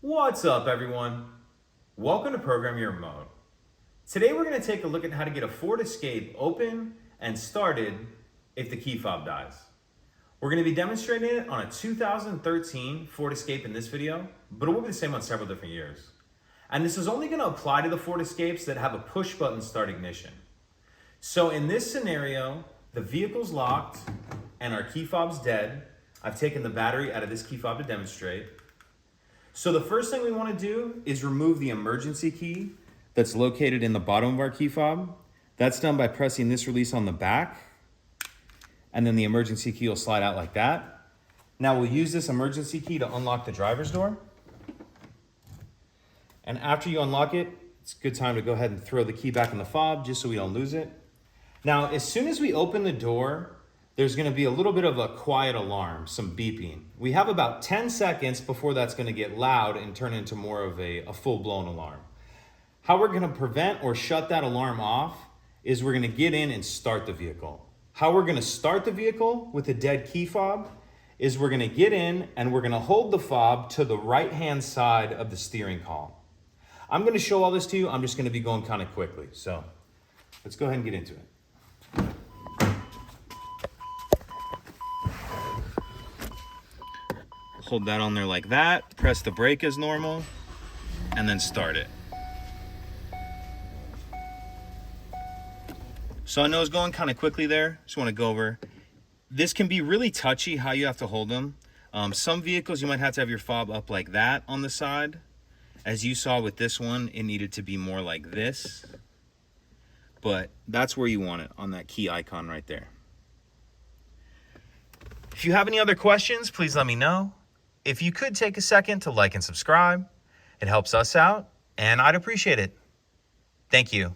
What's up, everyone? Welcome to Program Your Remote. Today we're going to take a look at how to get a Ford Escape open and started if the key fob dies. We're going to be demonstrating it on a 2013 Ford Escape in this video, but it will be the same on several different years. And this is only going to apply to the Ford Escapes that have a push button start ignition. So in this scenario, the vehicle's locked and our key fob's dead. I've taken the battery out of this key fob to demonstrate. So the first thing we want to do is remove the emergency key that's located in the bottom of our key fob. That's done by pressing this release on the back, and then the emergency key will slide out like that. Now we'll use this emergency key to unlock the driver's door. And after you unlock it, it's a good time to go ahead and throw the key back in the fob just so we don't lose it. Now, as soon as we open the door, there's going to be a little bit of a quiet alarm, some beeping. We have about 10 seconds before that's going to get loud and turn into more of a full-blown alarm. How we're going to prevent or shut that alarm off is we're going to get in and start the vehicle. How we're going to start the vehicle with a dead key fob is we're going to get in and we're going to hold the fob to the right-hand side of the steering column. I'm going to show all this to you. I'm just going to be going kind of quickly. So let's go ahead and get into it. Hold that on there like that, press the brake as normal, and then start it. So I know it's going kind of quickly there, just want to go over. This can be really touchy how you have to hold them. Some vehicles you might have to have your fob up like that on the side. As you saw with this one, it needed to be more like this. But that's where you want it, on that key icon right there. If you have any other questions, please let me know. If you could take a second to like and subscribe, it helps us out, and I'd appreciate it. Thank you.